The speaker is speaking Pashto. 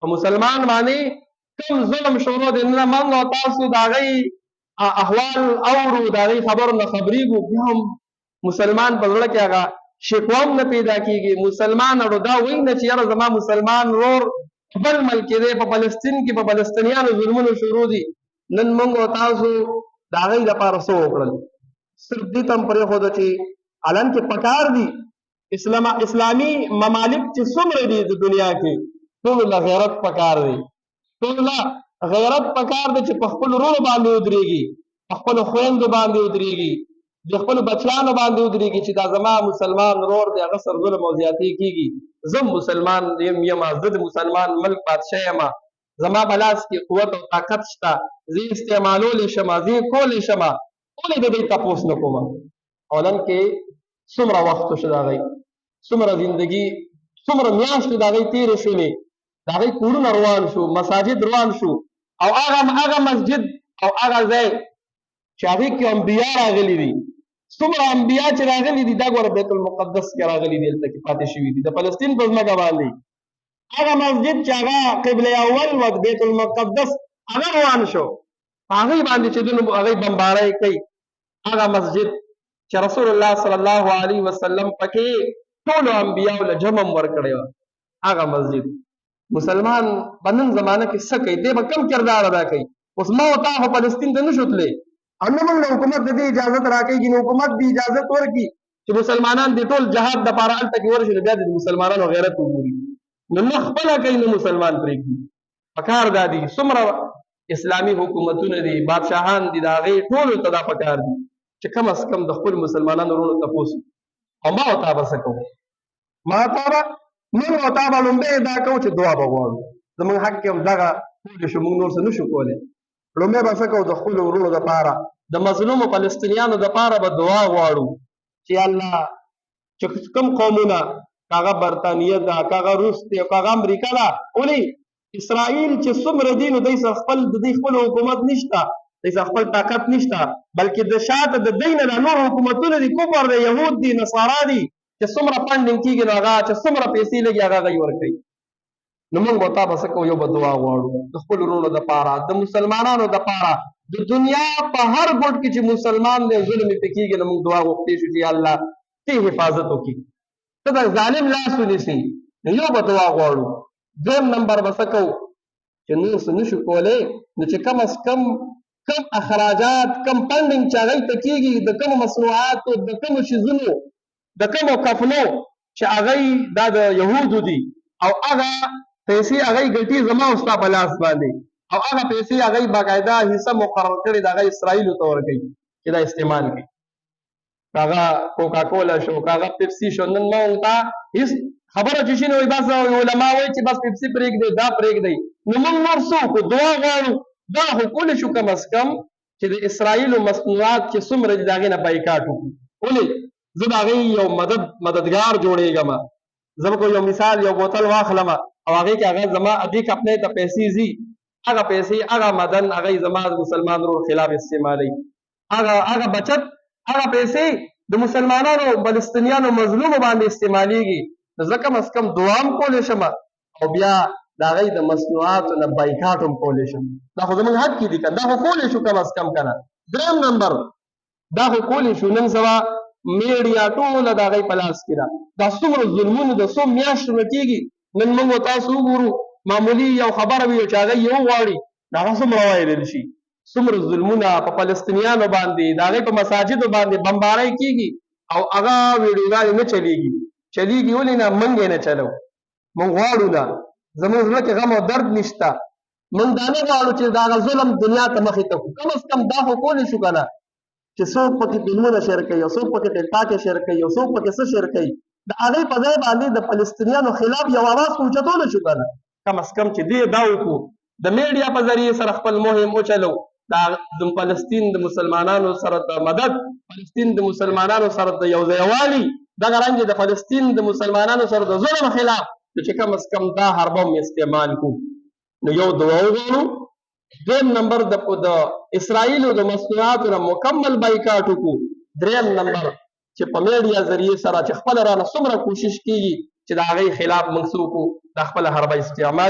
په مسلمان باندې کوم ظلم شروع دی نه موږ او تاسو د هغې احوال اورو د هغې خبرو نه خبرېږو بیا هم مسلمان په زړه کې هغه شکوه هم نه پیدا کېږي. مسلمان اړو دا وایي نه چې یاره زما مسلمان ورور بل ملک کې دی په فلسطین کې په فلسطینیانو ظلمونه شروع دي نن موږ او تاسو د هغې لپاره څه وکړل؟ صرف دې ته هم پرېښوده چې الان کې پکار دي اسلامي ممالک چې څومره دي د دنیا کې ټولو له غیرت پکار دی، ټولو له غیرت پکار دی چې په خپلو وروڼو باندې ودرېږي، په خپلو خویندو باندې ودرېږي، د خپلو بچیانو باندې ودرېږي چې دا زما مسلمان ورور دی هغه سره ظلم او زیاتې کېږي. زه مسلمان یم زه د مسلمان ملک بادشاه یم زما په لاس کې قوت او طاقت شته زه استعمالولی شم زه یې کولی شم ولې د دې تپوس نه کوم؟ اولن کې څومره وخت وشو د هغې څومره زندګي څومره میاشتې د هغې تېرې شولې د هغې کورونه روان شو مساجد روان شو او هغه مسجد او هغه ځای چې هغې کې انبیا راغلي دي څومره انبیا چې راغلي دي دا ګوره بیت المقدس کې راغلي دي هلته کې پاتې شوي دي د فلسطین په ځمکه باندې هغه مسجد چې هغه قبله اول و بیت المقدس هغه روان شو په هغې باندې چې دوی هغې بمبارۍ کوي هغه مسجد چې رسول الله صلی الله علیه وسلم پکې ټولو انبیاو له جمع ورکړی وه هغه مسجد مسلمان په نن زمانه کې څه کوي دی به کم کردار ادا کوي اوس ما او تا خو فلسطین ته نه شو تللی او نه موږ له حکومت د دې اجازت راکوي نو حکومت دې اجازت ورکړي چې مسلمانان دې ټول جهاد دپاره هلته کې ورشي نو بیا د مسلمانانو غیرت وګوري نو نه خپله کوي نه مسلمان پرېږدي پکار دا دي څومره اسلامي حکومتونه دي بادشاهان دي د هغې ټولو ته دا پکار دي چې کم از کم د خپل مسلمانانو وروڼو تپوس او ما او تا به څه کوو ما تا به موږ او تا به لومړی دا کوو چې دعا به غواړو زموږ حق کې هم دغه پوه شو موږ نور څه نه شو کولی لومړی به څه کوو د خپلو وروڼو دپاره د مظلومو فلسطینیانو دپاره به دعا غواړو چې الله چې کوم قومونه که هغه برطانیه ده که هغه روس دی که هغه امریکا ده ولې اسرائیل چې څومره دي نو دوی سره خپل د دوی خپل حکومت نشته دوی سره خپل طاقت نشته بلکې د شاته د دوی نه دا نور حکومتونه دي کفر دی یهود دي نصارا دي چې څومره فنډینګ کېږي نو هغه چې څومره پیسې لګي هغه هغوی ورکوي نو موږ به تا به څه کوو یو به دعا غواړو د خپلو وروڼو دپاره د مسلمانانو دپاره د دنیا په هر ګوټ کې چې مسلمان دی ظلم یې پرې کېږي نو موږ دعا غوښتې شو چې یا الله ته حفاظت وکړي ته د ظالم لاس ونیسي نو یو به دعا غواړو دویم نمبر به څه کوو چې نور څه نه شو کولی نو چې کم از کم اخراجات کم فنډینګ چې هغوی ته کېږي د کومو مصنوعاتو د کومو شیزونو د کومو کفنو چې هغوی دا د یهودو دي او هغه پیسې هغوی ګټي زما او ستا په لاس باندې او هغه پیسې هغوی باقاعده حصه مقرر کړې د هغه اسرائیلو ته ورکوي چې دا استعمال کړي که هغه کوکا کولا شو که هغه پیپسي شو نن ما ته هېڅ خبره چې شي نو بس علما وایي چې بس پیپسي پرېږدئ دا پرېږدئ نو موږ نور څه وکړو دعا غواړو دا خو کولی شو کم از کم چې د اسرائیلو مصنوعات چې څومره دي د هغې نه بایکاټ وکړو ولې زه د هغې یو مددګار جوړېږم زه به یو مثال یو بوتل واخلم او هغې کې هغه زما دې کمپنۍ ته پیسې ځي هغه پیسې هغه مدن هغه زما د مسلمان ورور خلاف استعمالوي هغه بچت هغه پیسې د مسلمانانو فلسطینیانو مظلومو باندې استعمالیږي نو زه کم از کم دعا هم کولی شم او بیا د هغې د مصنوعاتو نه بایکاټ هم کولی شم دا خو زموږ حق کې دي که دا خو کولی شو کم از کم که نه دریم نمبر دا خو کولی شو نن سبا میډیا ټوله د هغې په لاس کې ده دا څومره ظلمونه د څو میاشتو نه کېږي نن موږ تاسو وګورو معمولي یو خبره وي چې هغه یې وغواړي د هغه څومره وایرل شي څومره ظلمونه په فلسطینیانو باندې د هغې په مساجدو باندې بمبارۍ کېږي او هغه ویډیوګانې نه چلیږي ولې نه موږ یې نه چلو موږ غواړو نه زموږ زړه کې غم او درد نشته موږ دا نه غواړو چې د هغه ظلم دنیا ته مخې ته کړو کم از کم دا خو کولی شو که نه چې څوک پکې فلمونه شیر کوي او څوک پکې ټکټاکې شیر کوي او څوک پکې څه شیر کوي د هغې په ځای باندې د فلسطینیانو خلاف یو اواز خو اوچتولی شو که نه کم از کم چې دې دا وکړو د میډیا په ذریعې سره خپل مهم وچلو د فلسطین د مسلمانانو سره د مدد فلسطین د مسلمانانو سره د یو ځایوالي دغه رنګې د فلسطین د مسلمانانو سره د ظلم خلاف چې کم از کم دا حربه هم استعمال کړو نو یو دعا وغواړو دویم نمبر د اسرائیلو د مصنوعاتو نه مکمل بایکاټ وکړو دریم نمبر چې په میډیا ذریعې سره چې خپله رانه څومره کوشش کېږي چې د هغې خلاف موږ څه وکړو دا خپله حربه استعمال